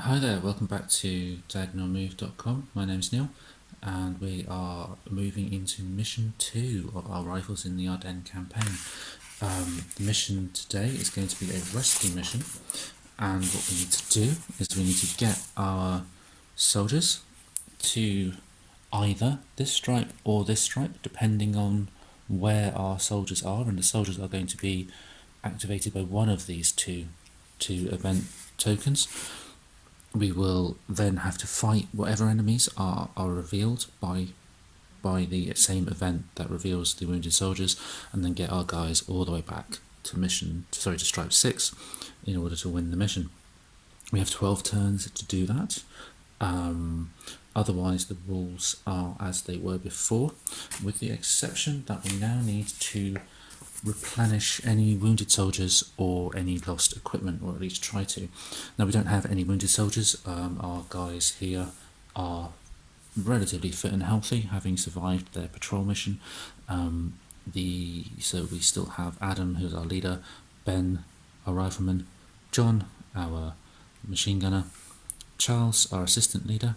Hi there, welcome back to diagonalmove.com. My name's Neil, and we are moving into mission 2 of our Rifles in the Ardennes campaign. The mission today is going to be a rescue mission, and what we need to do is we need to get our soldiers to either this stripe or this stripe, depending on where our soldiers are, and the soldiers are going to be activated by one of these two event tokens. We will then have to fight whatever enemies are revealed by the same event that reveals the wounded soldiers, and then get our guys all the way back to stripe 6 in order to win the mission. We have 12 turns to do that. Otherwise the rules are as they were before, with the exception that we now need to replenish any wounded soldiers or any lost equipment, or at least try to. Now, we don't have any wounded soldiers. Our guys here are relatively fit and healthy, having survived their patrol mission. So we still have Adam, who's our leader, Ben, our rifleman, John, our machine gunner, Charles, our assistant leader,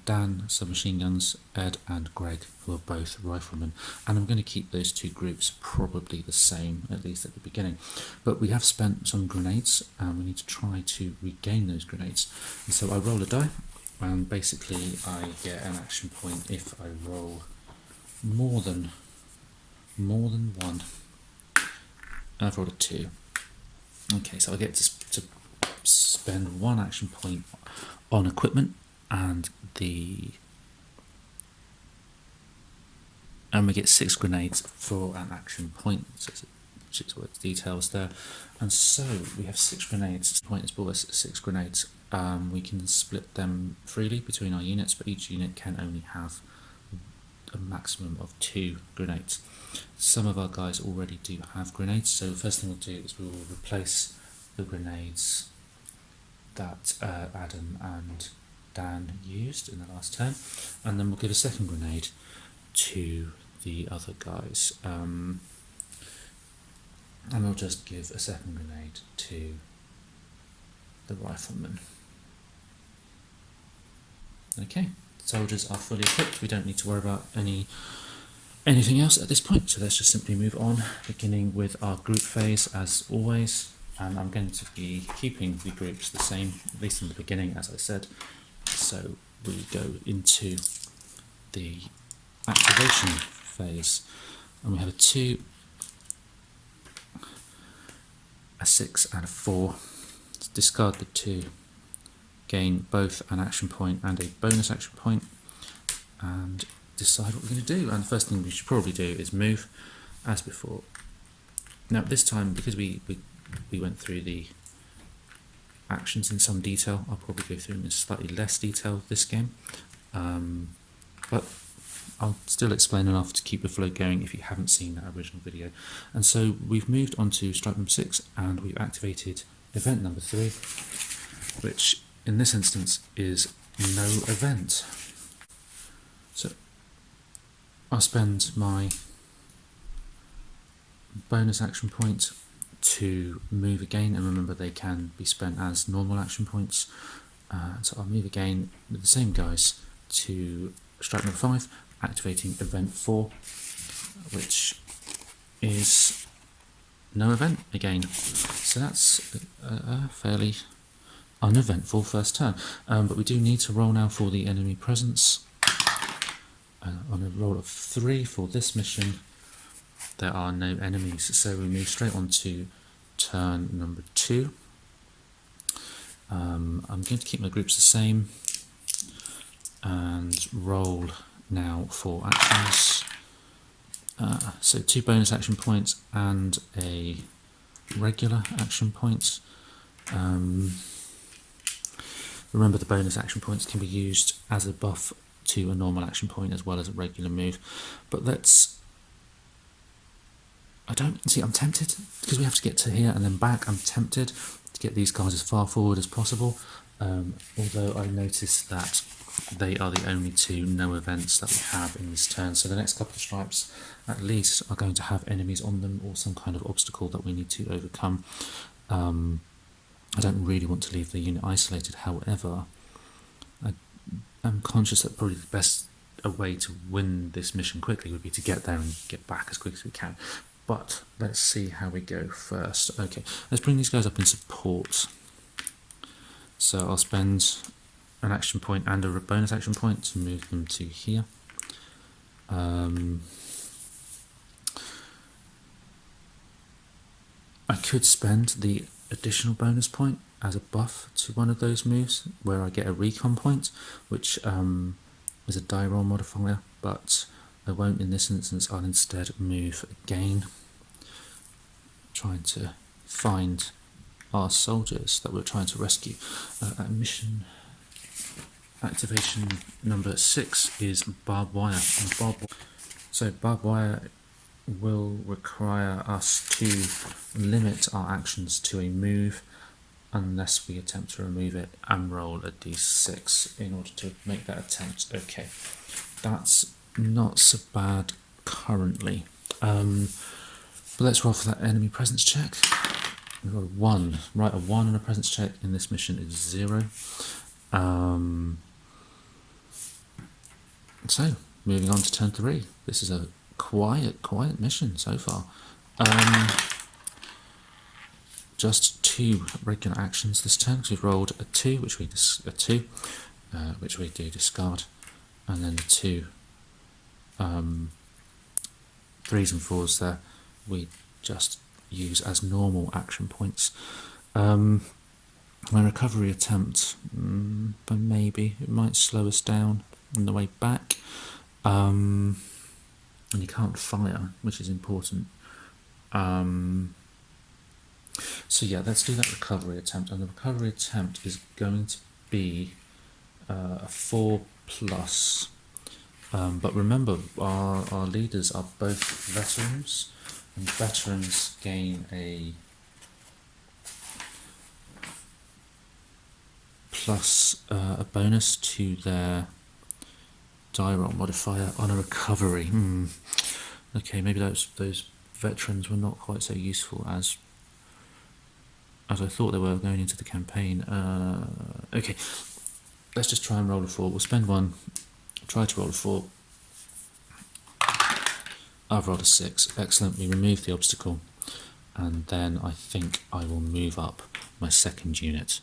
Dan, submachine guns, Ed and Greg, who are both riflemen. And I'm going to keep those two groups probably the same, at least at the beginning. But we have spent some grenades, and we need to try to regain those grenades. And so I roll a die, and basically I get an action point if I roll more than one. And I've rolled a 2. Okay, so I get to spend one action point on equipment, and we get 6 grenades for an action point. So it's 6 words details there, and so we have 6 grenades. The point is bought us 6 grenades. We can split them freely between our units, but each unit can only have a maximum of 2 grenades. Some of our guys already do have grenades, so the first thing we'll do is we will replace the grenades that Adam and Dan used in the last turn, and then we'll give a second grenade to the other guys, and we'll just give a second grenade to the rifleman. Okay, soldiers are fully equipped. We don't need to worry about anything else at this point, so let's just simply move on, beginning with our group phase as always. And I'm going to be keeping the groups the same, at least in the beginning, as I said. So we go into the activation phase, and we have a 2, a 6 and a 4. Let's discard the 2, gain both an action point and a bonus action point, and decide what we're going to do. And the first thing we should probably do is move, as before. Now this time, because we went through the actions in some detail, I'll probably go through them in slightly less detail this game, but I'll still explain enough to keep the flow going if you haven't seen that original video. And so we've moved on to stripe number 6, and we've activated event number 3, which in this instance is no event. So I'll spend my bonus action point to move again, and remember they can be spent as normal action points. So I'll move again with the same guys to stripe number 5, activating event 4, which is no event again. So that's a fairly uneventful first turn, but we do need to roll now for the enemy presence. On a roll of 3 for this mission, there are no enemies, so we move straight on to turn number 2. I'm going to keep my groups the same and roll now for actions. So 2 bonus action points and a regular action point. Remember, the bonus action points can be used as a buff to a normal action point as well as a regular move, but I'm tempted, because we have to get to here and then back. I'm tempted to get these guys as far forward as possible, although I noticed that they are the only 2 no events that we have in this turn. So the next couple of stripes at least are going to have enemies on them, or some kind of obstacle that we need to overcome. I don't really want to leave the unit isolated. However, I'm conscious that probably the best way to win this mission quickly would be to get there and get back as quick as we can. But let's see how we go first. Okay, let's bring these guys up in support. So I'll spend an action point and a bonus action point to move them to here. I could spend the additional bonus point as a buff to one of those moves, where I get a recon point, which is a die roll modifier, but I won't in this instance. I'll instead move again, trying to find our soldiers that we're trying to rescue. Mission activation number 6 is barbed wire. So barbed wire will require us to limit our actions to a move unless we attempt to remove it and roll a d6 in order to make that attempt. Okay, that's not so bad currently. But let's roll for that enemy presence check. We've got a 1. Right, a 1 and a presence check in this mission is 0. So, moving on to turn 3. This is a quiet mission so far. Just 2 regular actions this turn, because we've rolled a 2, which we do discard, and then the 2 3s and 4s there we just use as normal action points. My recovery attempt, but maybe it might slow us down on the way back, and you can't fire, which is important. So yeah, let's do that recovery attempt, and the recovery attempt is going to be a 4+. But remember, our leaders are both veterans, and veterans gain a plus a bonus to their die roll modifier on a recovery. Okay, maybe those veterans were not quite so useful as I thought they were going into the campaign. Okay, let's just try and roll a 4. We'll spend 1, try to roll a 4. I've rolled a 6. Excellent, we remove the obstacle, and then I think I will move up my second unit,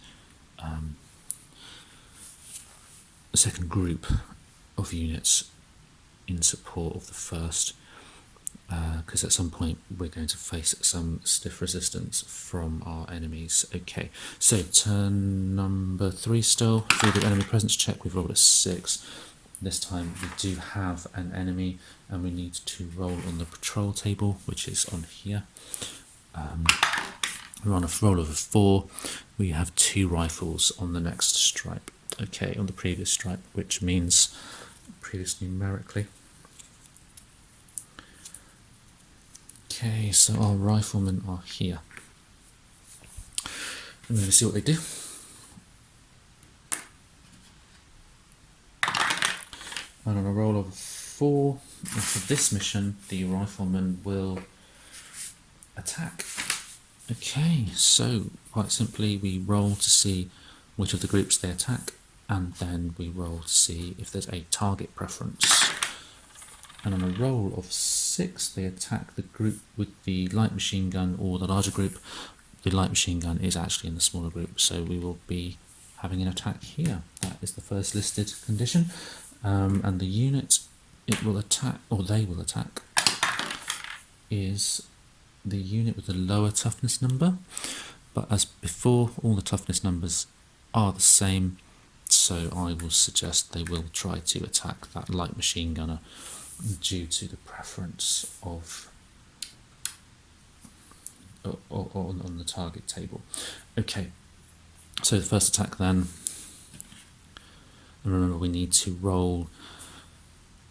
a second group of units in support of the first, because at some point we're going to face some stiff resistance from our enemies. Okay, so turn number 3 still. Through the enemy presence check, we've rolled a 6. This time we do have an enemy, and we need to roll on the patrol table, which is on here. We're on a roll of a 4. We have 2 rifles on the next stripe. Okay, on the previous stripe, which means previous numerically. Okay, so our riflemen are here. I'm going to see what they do. And on a roll of 4, and for this mission, the riflemen will attack. Okay, so quite simply, we roll to see which of the groups they attack, and then we roll to see if there's a target preference. And on a roll of 6, they attack the group with the light machine gun or the larger group. The light machine gun is actually in the smaller group, so we will be having an attack here. That is the first listed condition. And the unit it will attack, or they will attack, is the unit with the lower toughness number. But as before, all the toughness numbers are the same, so I will suggest they will try to attack that light machine gunner due to the preference of on the target table. Okay, so the first attack then, and remember we need to roll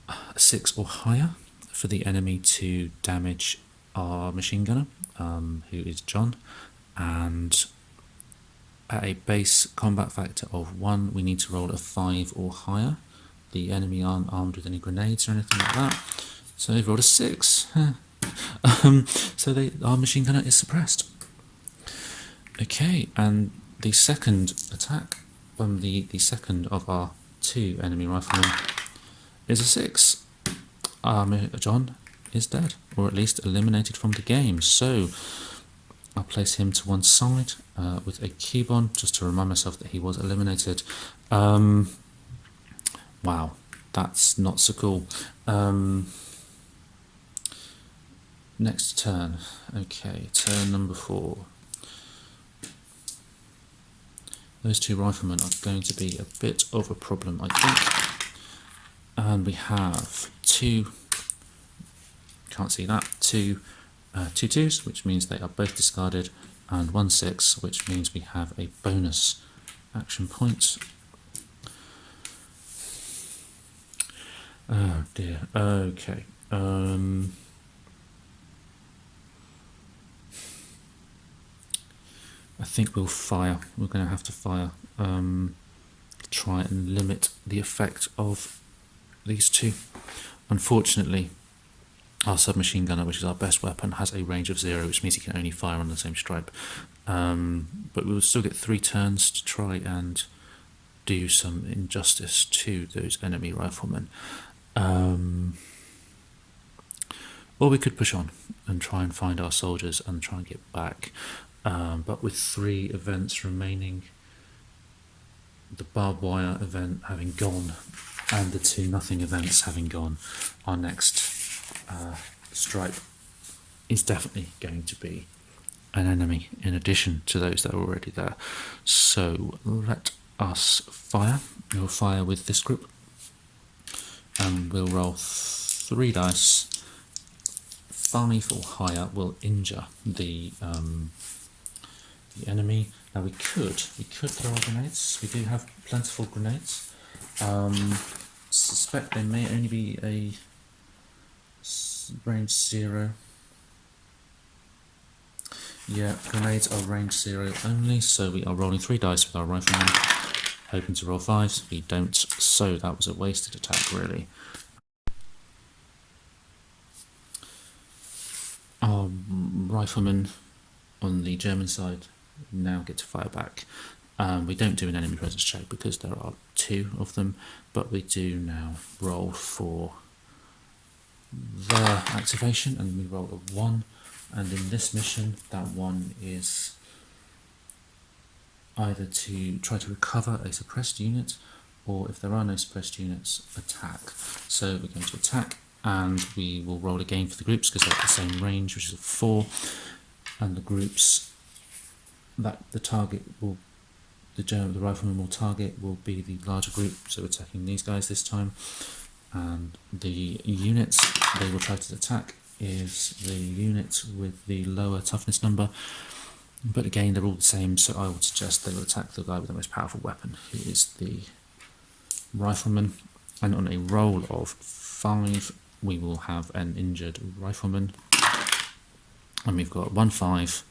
a 6 or higher for the enemy to damage our machine gunner, who is John, and at a base combat factor of 1 we need to roll a 5 or higher. The enemy aren't armed with any grenades or anything like that, so they've rolled a 6. So our machine gunner is suppressed. Okay, and the second attack from the second of our 2 enemy riflemen is a 6. John is dead, or at least eliminated from the game. So I'll place him to one side with a cube on, just to remind myself that he was eliminated. Wow, that's not so cool. Next turn. Okay, turn number 4. Those 2 riflemen are going to be a bit of a problem, I think. And we have 2, can't see that, 2 2s, which means they are both discarded, and 1 6, which means we have a bonus action point. Oh dear, okay. I think we'll fire. We're going to have to fire. Try and limit the effect of these 2. Unfortunately, our submachine gunner, which is our best weapon, has a range of 0, which means he can only fire on the same stripe. But we will still get 3 turns to try and do some injustice to those enemy riflemen. Or we could push on and try and find our soldiers and try and get back. But with 3 events remaining, the barbed wire event having gone and the 2 nothing events having gone, our next stripe is definitely going to be an enemy in addition to those that are already there. So let us fire. We'll fire with this group and we'll roll 3 dice. 5 or higher will injure the enemy. Now we could throw our grenades. We do have plentiful grenades. Suspect they may only be a range 0. Yeah, grenades are range 0 only, so we are rolling 3 dice with our rifleman, hoping to roll 5s. We don't, so that was a wasted attack really. Our riflemen on the German side now get to fire back. We don't do an enemy presence check because there are 2 of them, but we do now roll for their activation, and we roll a 1, and in this mission that 1 is either to try to recover a suppressed unit, or if there are no suppressed units, attack. So we're going to attack, and we will roll again for the groups because they're at the same range, which is a 4, and the groups that the target will, the rifleman will target will be the larger group, so we're attacking these guys this time. And the units they will try to attack is the unit with the lower toughness number, but again they're all the same, so I would suggest they will attack the guy with the most powerful weapon, who is the rifleman. And on a roll of 5 we will have an injured rifleman, and we've got 1 5,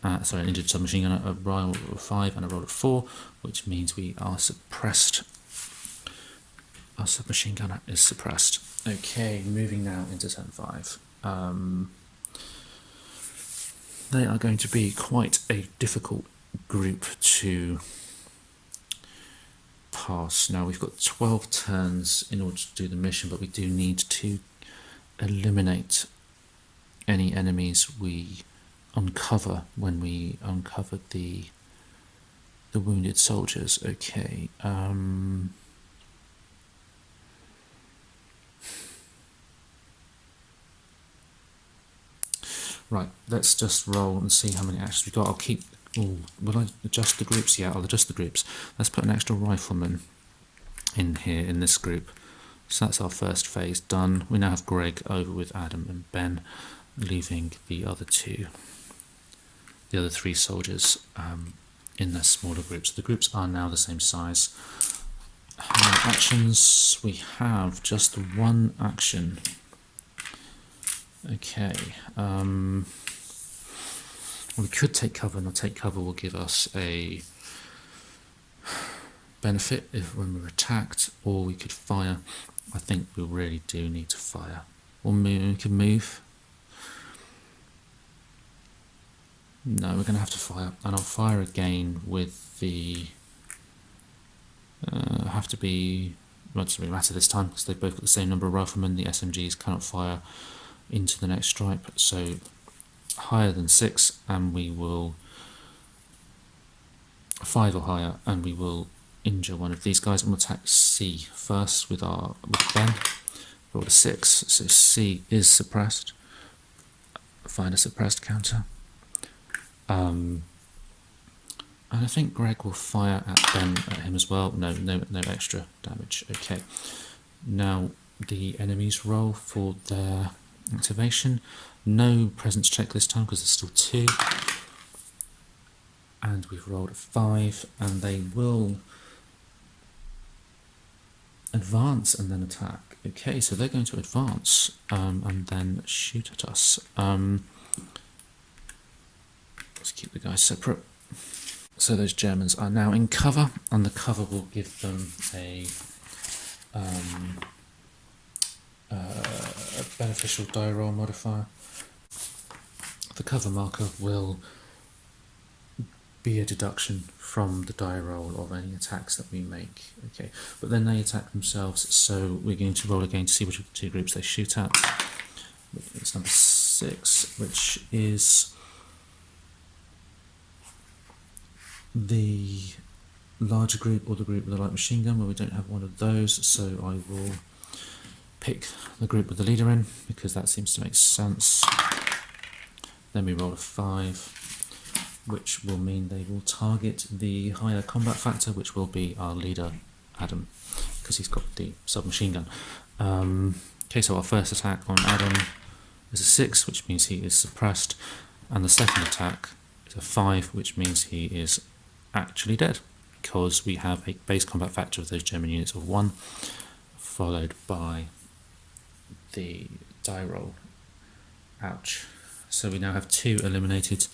an injured submachine gunner, a roll of 5 and a roll of 4, which means we are suppressed. Our submachine gunner is suppressed. Okay, moving now into turn 5. They are going to be quite a difficult group to pass. Now we've got 12 turns in order to do the mission, but we do need to eliminate any enemies we uncover when we uncover the wounded soldiers. Okay. Right, let's just roll and see how many actions we've got. I'll keep... Ooh, will I adjust the groups? Yeah, I'll adjust the groups. Let's put an extra rifleman in here in this group. So that's our first phase done. We now have Greg over with Adam and Ben, leaving the other 3 soldiers in their smaller groups. The groups are now the same size. How many actions? We have just 1 action. Okay, we could take cover, and take cover will give us a benefit when we're attacked, or we could fire. I think we really do need to fire. Or move. We can move. No, we're going to have to fire, and I'll fire again with the. Have to be. Well, it doesn't really matter this time because they've both got the same number of riflemen. The SMGs cannot fire into the next stripe, so higher than 6, and we will 5 or higher, and we will injure one of these guys, and we'll attack C first with Ben. Roll a 6, so C is suppressed. Find a suppressed counter. And I think Greg will fire at Ben at him as well. No extra damage. Okay. Now the enemies roll for their activation. No presence check this time because there's still 2. And we've rolled a 5, and they will advance and then attack. Okay, so they're going to advance and then shoot at us. Let's keep the guys separate. So those Germans are now in cover, and the cover will give them a beneficial die roll modifier. The cover marker will be a deduction from the die roll of any attacks that we make. Okay, but then they attack themselves, so we're going to roll again to see which of the 2 groups they shoot at. It's number 6, which is the larger group or the group with the light machine gun, where we don't have one of those, so I will pick the group with the leader in because that seems to make sense. Then we roll a 5, which will mean they will target the higher combat factor, which will be our leader Adam, because he's got the submachine gun. Okay, so our first attack on Adam is a 6, which means he is suppressed, and the second attack is a 5, which means he is actually dead, because we have a base combat factor of those German units of 1, followed by the die roll. Ouch. So we now have 2 eliminated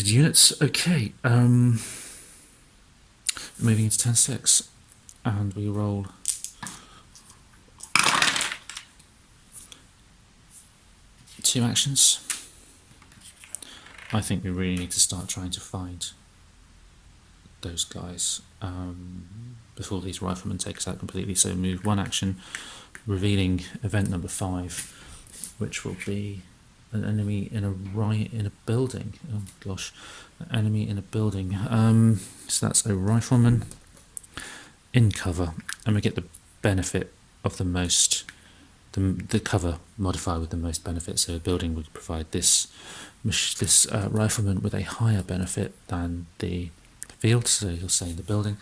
units. Okay, moving into turn 6, and we roll two actions. I think we really need to start trying to find those guys before these riflemen take us out completely. So move 1 action, revealing event number 5, which will be an enemy in a building. Oh gosh, an enemy in a building. So that's a rifleman in cover, and we get the benefit of the most, the cover modifier with the most benefit. So a building would provide this rifleman with a higher benefit than the field, so he'll stay in the building.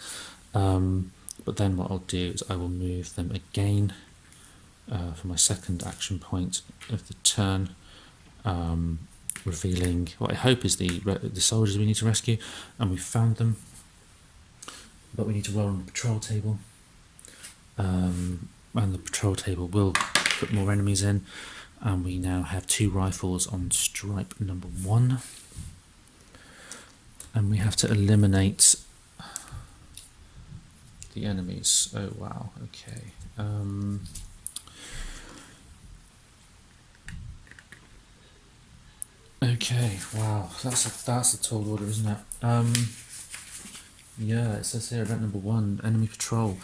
But then what I'll do is I will move them again for my second action point of the turn, revealing what I hope is the soldiers we need to rescue, and we've found them, but we need to roll on the patrol table, and the patrol table will put more enemies in, and we now have 2 rifles on stripe number 1, and we have to eliminate the enemies. Oh wow, okay. Okay, wow, that's a tall order, isn't it? Yeah, it says here event number 1, enemy patrol.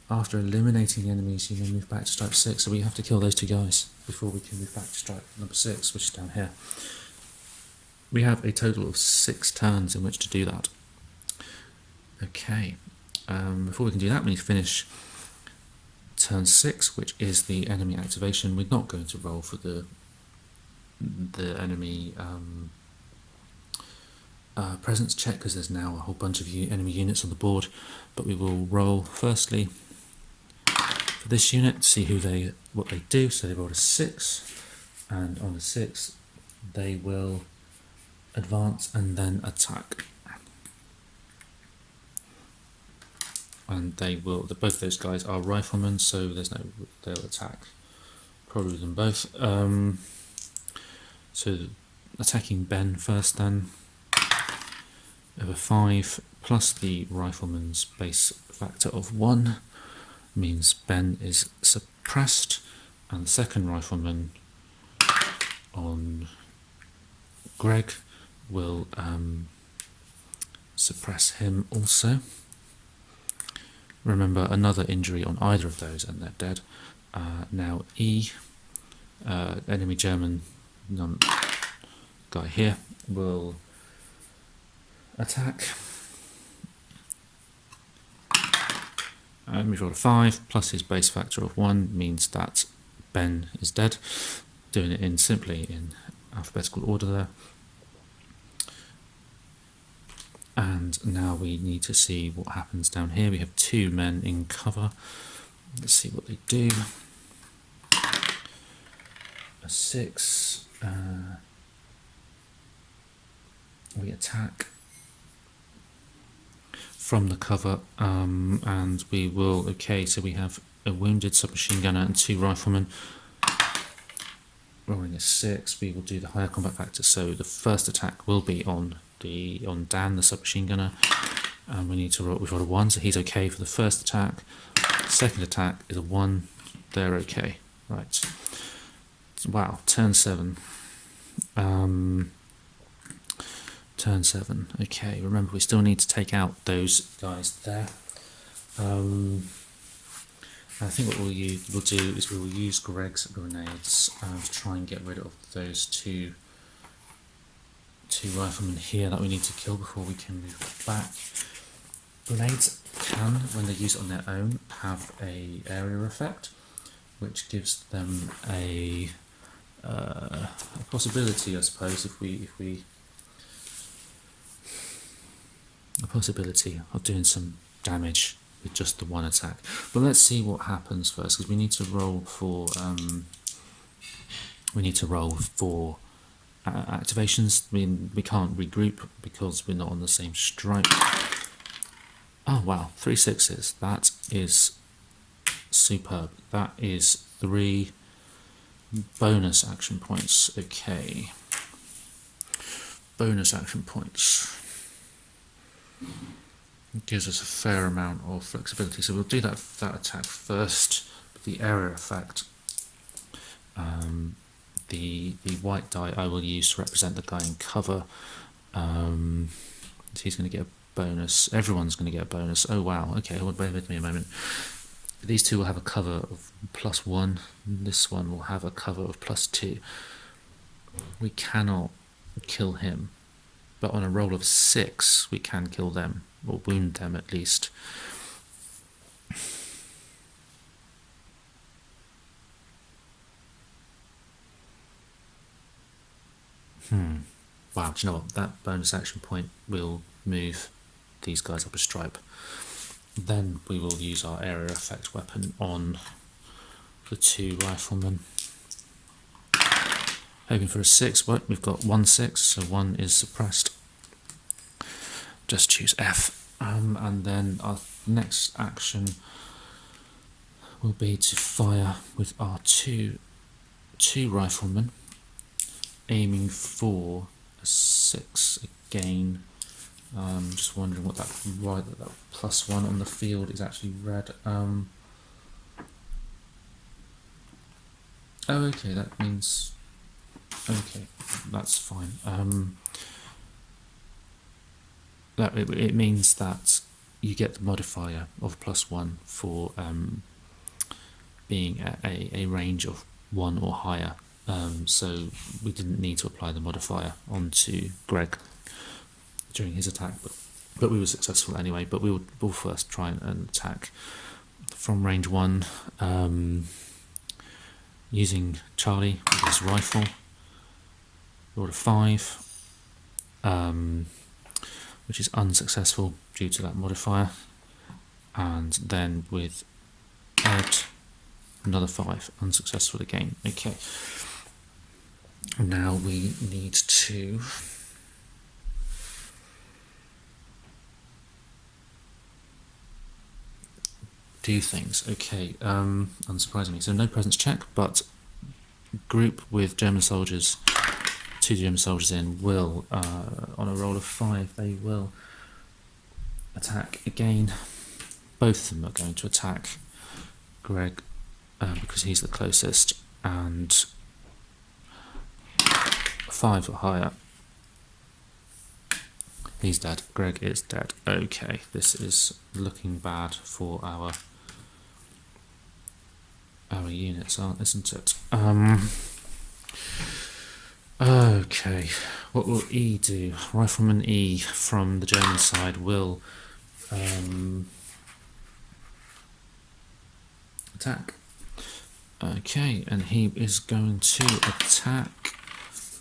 After eliminating enemies, you may move back to stripe 6, so we have to kill those 2 guys before we can move back to stripe number 6, which is down here. We have a total of 6 turns in which to do that. Okay, before we can do that, we need to finish turn 6, which is the enemy activation. We're not going to roll for the enemy presence check because there's now a whole bunch of enemy units on the board, but we will roll firstly for this unit to see what they do. So they rolled a 6, and on the 6 they will advance and then attack, and both those guys are riflemen, so they'll attack probably them both. So attacking Ben first then, over 5 plus the rifleman's base factor of 1 means Ben is suppressed, and the second rifleman on Greg will suppress him also. Remember, another injury on either of those and they're dead. Now E, enemy German guy here, will attack. We've got a 5 plus his base factor of 1 means that Ben is dead. Doing it simply in alphabetical order there. And now we need to see what happens down here. We have 2 men in cover. Let's see what they do. A 6. We attack from the cover, and we will. Okay, so we have a wounded submachine gunner and 2 riflemen. Rolling a 6, we will do the higher combat factor. So the first attack will be on Dan, the submachine gunner, and we need to roll. We've got a 1, so he's okay for the first attack. Second attack is a 1. They're okay. Right. Wow. Turn 7. Turn 7. Okay. Remember, we still need to take out those guys there. I think what we'll do is we will use Greg's grenades to try and get rid of those two riflemen here that we need to kill before we can move back. Grenades can, when they're used on their own, have a area effect, which gives them a possibility, I suppose, a possibility of doing some damage with just the 1 attack. But let's see what happens first, because we need to roll for activations. We can't regroup because we're not on the same stripe. Oh wow, 3 6s. That is superb. That is 3 bonus action points. Okay. Bonus action points. It gives us a fair amount of flexibility. So we'll do that attack first. The area effect. The white die I will use to represent the guy in cover. So he's going to get a bonus. Everyone's going to get a bonus. Oh wow. Okay, bear with me a moment. These 2 will have a cover of +1. This one will have a cover of +2. We cannot kill him, but on a roll of 6 we can kill them, or wound them at least. Wow, do you know what? That bonus action point will move these guys up a stripe. Then we will use our area effect weapon on the 2 riflemen. Hoping for a 6. Well, we've got 1 6, so 1 is suppressed. Just choose F. And then our next action will be to fire with our two riflemen, aiming for a 6 again. Just wondering what that +1 on the field is actually red. Oh, okay, that means. Okay, that's fine. It means that you get the modifier of +1 for being at a range of 1 or higher. So we didn't need to apply the modifier onto Greg during his attack, but we were successful anyway. But we'll first try and attack from range 1, using Charlie with his rifle. Rolled a 5, which is unsuccessful due to that modifier, and then with Ed, another 5, unsuccessful again. Okay. Now we need to do things. Okay, unsurprisingly, so no presence check, but group with German soldiers. 2 German soldiers in will, on a roll of 5, they will attack again. Both of them are going to attack Greg because he's the closest, and 5 or higher. He's dead. Greg is dead. Okay, this is looking bad for our units, isn't it? Okay, what will E do? Rifleman E from the German side will attack. Okay, and he is going to attack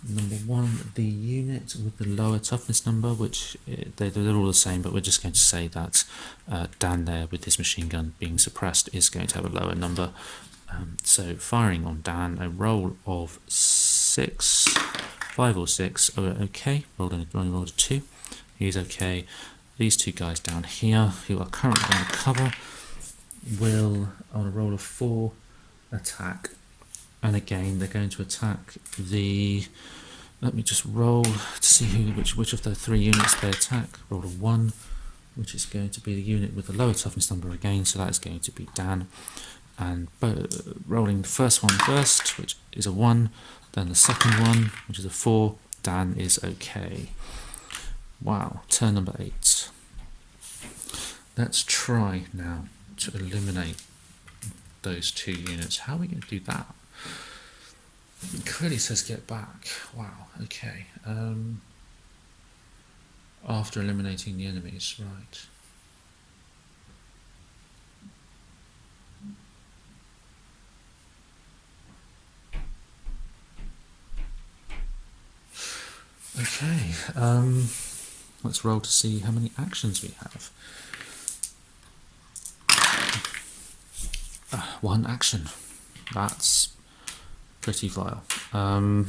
number 1, the unit with the lower toughness number, which they're all the same, but we're just going to say that Dan there with his machine gun being suppressed is going to have a lower number. So firing on Dan, a roll of 6, 5 or 6, okay, rolled a 2, he's okay. These two guys down here, who are currently under cover, will, on a roll of 4, attack. And again, they're going to attack the... Let me just roll to see which of the 3 units they attack. Roll a 1, which is going to be the unit with the lower toughness number again, so that is going to be Dan. And rolling the first one first, which is a 1, then the second one, which is a 4, Dan is okay. Wow, turn number 8. Let's try now to eliminate those 2 units. How are we going to do that? It clearly says get back. Wow, okay. After eliminating the enemies, right. Okay, let's roll to see how many actions we have. 1 action. That's pretty vile. And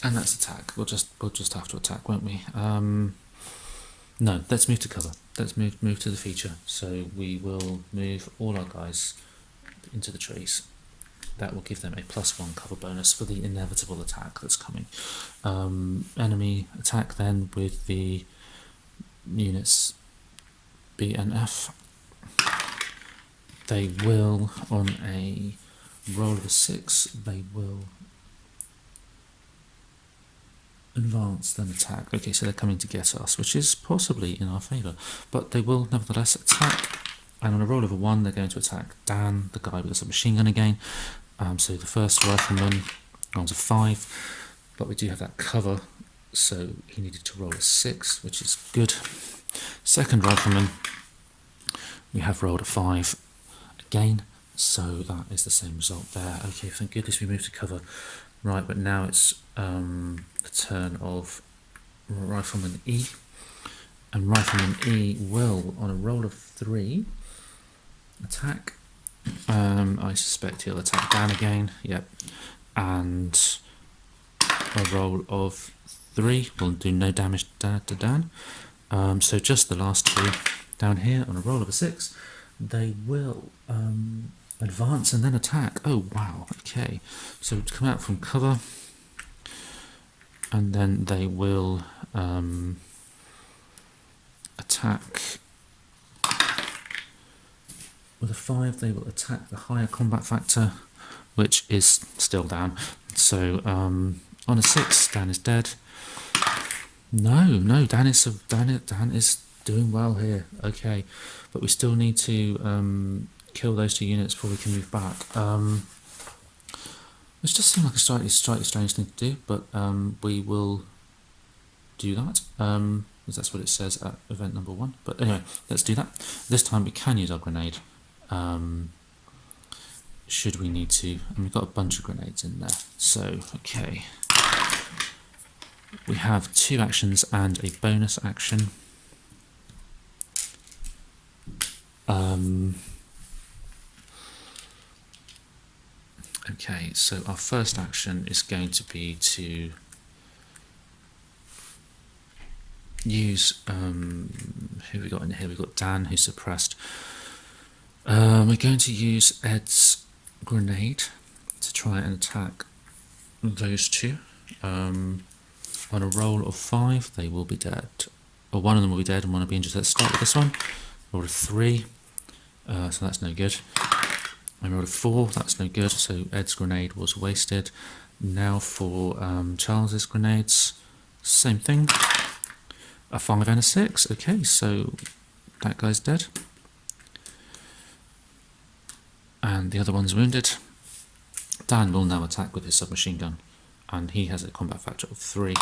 that's attack. We'll just have to attack, won't we? No, let's move to cover. Let's move to the feature. So we will move all our guys into the trees. That will give them a +1 cover bonus for the inevitable attack that's coming. Enemy attack then with the units B and F. They will, on a roll of a 6, they will advance, then attack. Okay, so they're coming to get us, which is possibly in our favour, but they will nevertheless attack. And on a roll of a 1, they're going to attack Dan, the guy with the submachine gun again. So the first rifleman rolls a 5, but we do have that cover, so he needed to roll a 6, which is good. Second rifleman, we have rolled a 5 again, so that is the same result there. Okay, thank goodness we moved to cover. Right, but now it's the turn of Rifleman E, and Rifleman E will, on a roll of 3, attack. I suspect he'll attack Dan again, yep, and a roll of 3 will do no damage to Dan. So just the last 2 down here, on a roll of a 6, they will advance and then attack. Oh wow, okay, so to come out from cover, and then they will attack with a 5. They will attack the higher combat factor, which is still down. So on a 6, Dan is dead. No, Dan is doing well here. Okay, but we still need to kill those 2 units before we can move back. Which just seems like a slightly strange thing to do, but we will do that, because that's what it says at event number 1. But anyway, let's do that. This time we can use our grenade, should we need to, and we've got a bunch of grenades in there. So, okay. We have 2 actions and a bonus action. Okay, so our first action is going to be to use, who have we got in here? We've got Dan, who's suppressed. We're going to use Ed's grenade to try and attack those 2. On a roll of 5, they will be dead. Or one of them will be dead and one will be injured. Let's start with this one. Roll of 3, so that's no good. I rolled a 4, that's no good, so Ed's grenade was wasted. Now for Charles's grenades, same thing. A 5 and a 6. Okay, so that guy's dead. And the other one's wounded. Dan will now attack with his submachine gun, and he has a combat factor of 3.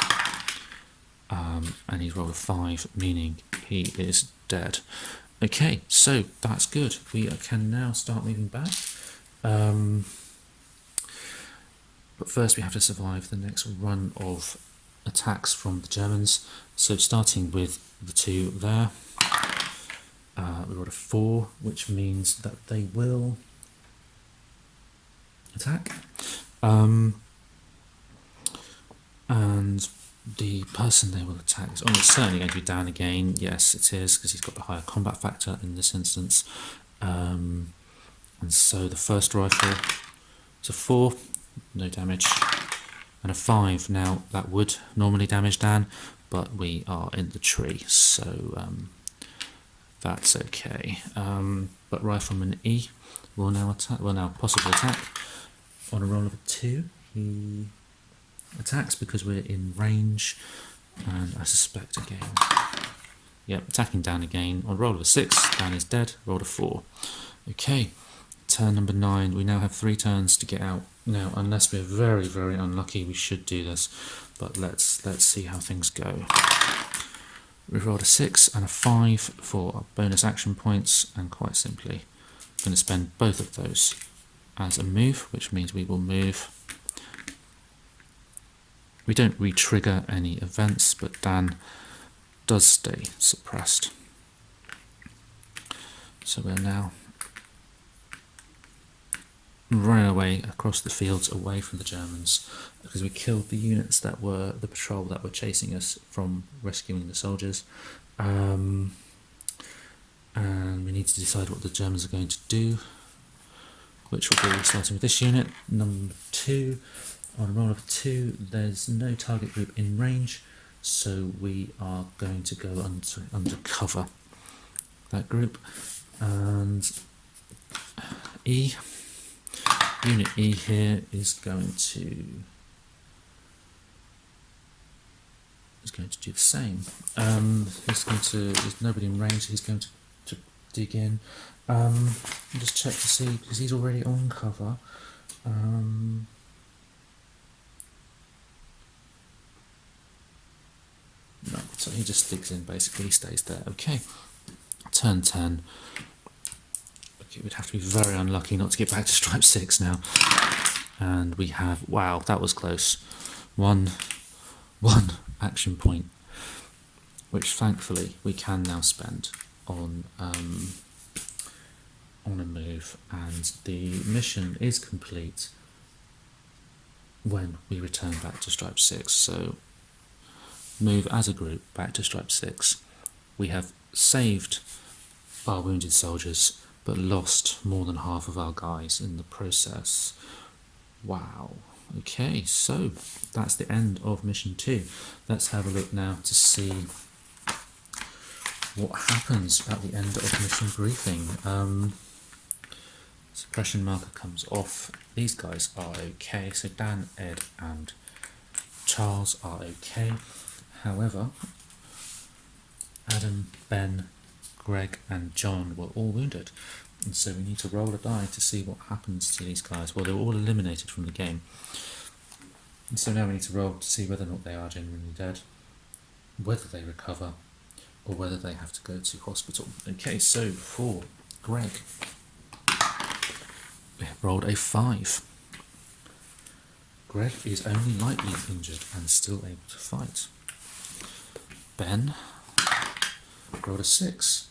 And he's rolled a 5, meaning he is dead. Okay, so that's good. We can now start moving back. But first we have to survive the next run of attacks from the Germans. So starting with the 2 there. We rolled a 4, which means that they will attack. And the person they will attack is almost certainly going to be Dan again. Yes, it is, because he's got the higher combat factor in this instance. And so the first rifle is a 4, no damage, and a 5. Now that would normally damage Dan, but we are in the tree, so that's okay. But Rifleman E will now attack. Will now possibly attack on a roll of a 2. He attacks because we're in range, and I suspect again. Yep, attacking Dan again on a roll of a 6. Dan is dead. Rolled a 4. Okay, turn number 9. We now have 3 turns to get out. Now, unless we're very, very unlucky, we should do this. But let's see how things go. We've rolled a 6 and a 5 for our bonus action points, and quite simply, I'm going to spend both of those as a move, which means we will move. We don't re-trigger any events, but Dan does stay suppressed. So we're now running away across the fields away from the Germans, because we killed the units that were the patrol that were chasing us from rescuing the soldiers. And we need to decide what the Germans are going to do, which will be starting with this unit, number 2. On a roll of 2, there's no target group in range, so we are going to go under cover that group. And E, Unit E here is going to do the same. There's nobody in range, so he's going to dig in. Just check to see, because he's already on cover. No, so he just digs in, basically, he stays there. Okay, turn 10. Okay, we'd have to be very unlucky not to get back to stripe 6 now. And we have, wow, that was close. One action point, which thankfully we can now spend on a move, and the mission is complete when we return back to stripe 6. So move as a group back to stripe 6. We have saved our wounded soldiers, but lost more than half of our guys in the process. Wow. Okay, so that's the end of mission 2. Let's have a look now to see what happens at the end of mission briefing. Suppression marker comes off. These guys are okay, so Dan, Ed and Charles are okay. However, Adam, Ben, Greg and John were all wounded, and so we need to roll a die to see what happens to these guys. Well, they were all eliminated from the game, and so now we need to roll to see whether or not they are genuinely dead, whether they recover, or whether they have to go to hospital. Okay, so for Greg, we have rolled a 5. Greg is only lightly injured and still able to fight. Ben rolled a 6.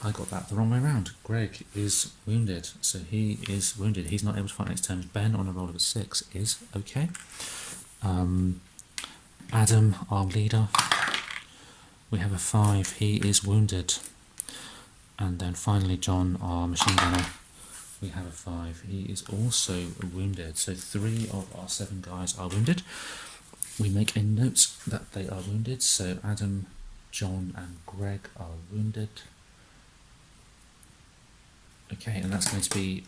I got that the wrong way around. Greg is wounded, so he is wounded. He's not able to fight next turn. Ben on a roll of a 6 is okay. Adam, our leader, we have a 5. He is wounded. And then finally John, our machine gunner, we have a 5. He is also wounded. So 3 of our 7 guys are wounded. We make a note that they are wounded. So Adam, John and Greg are wounded. Okay, and that's going to be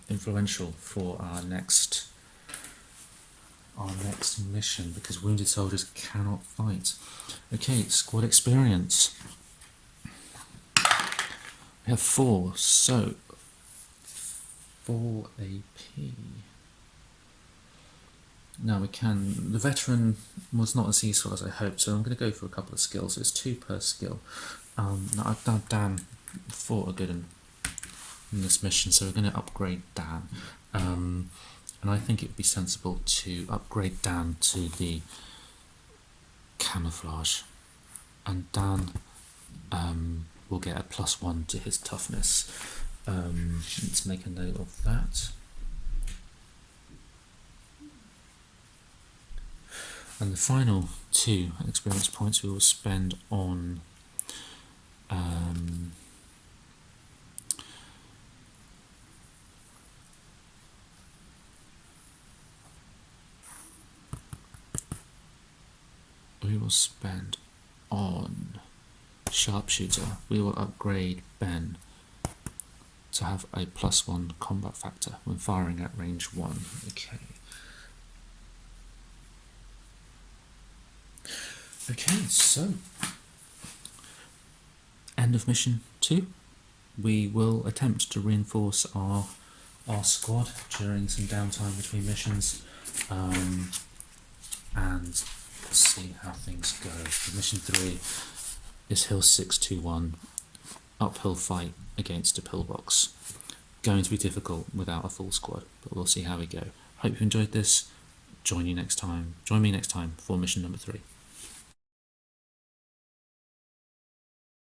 influential for our next our next mission, because wounded soldiers cannot fight. Okay, squad experience. We have 4, so 4 AP. Now we can, the veteran was not as useful as I hoped, so I'm going to go for a couple of skills. It's 2 per skill. Now I've done Dan 4 are good in this mission, so we're going to upgrade Dan. And I think it would be sensible to upgrade Dan to the camouflage. And Dan will get a +1 to his toughness. Let's make a note of that. And the final 2 experience points we will spend on sharpshooter. We will upgrade Ben to have a +1 combat factor when firing at range 1. Okay. Okay, so end of mission 2. We will attempt to reinforce our squad during some downtime between missions, and see how things go. Mission 3 is Hill 621, uphill fight against a pillbox. Going to be difficult without a full squad, but we'll see how we go. Hope you enjoyed this. Join me next time for mission number 3.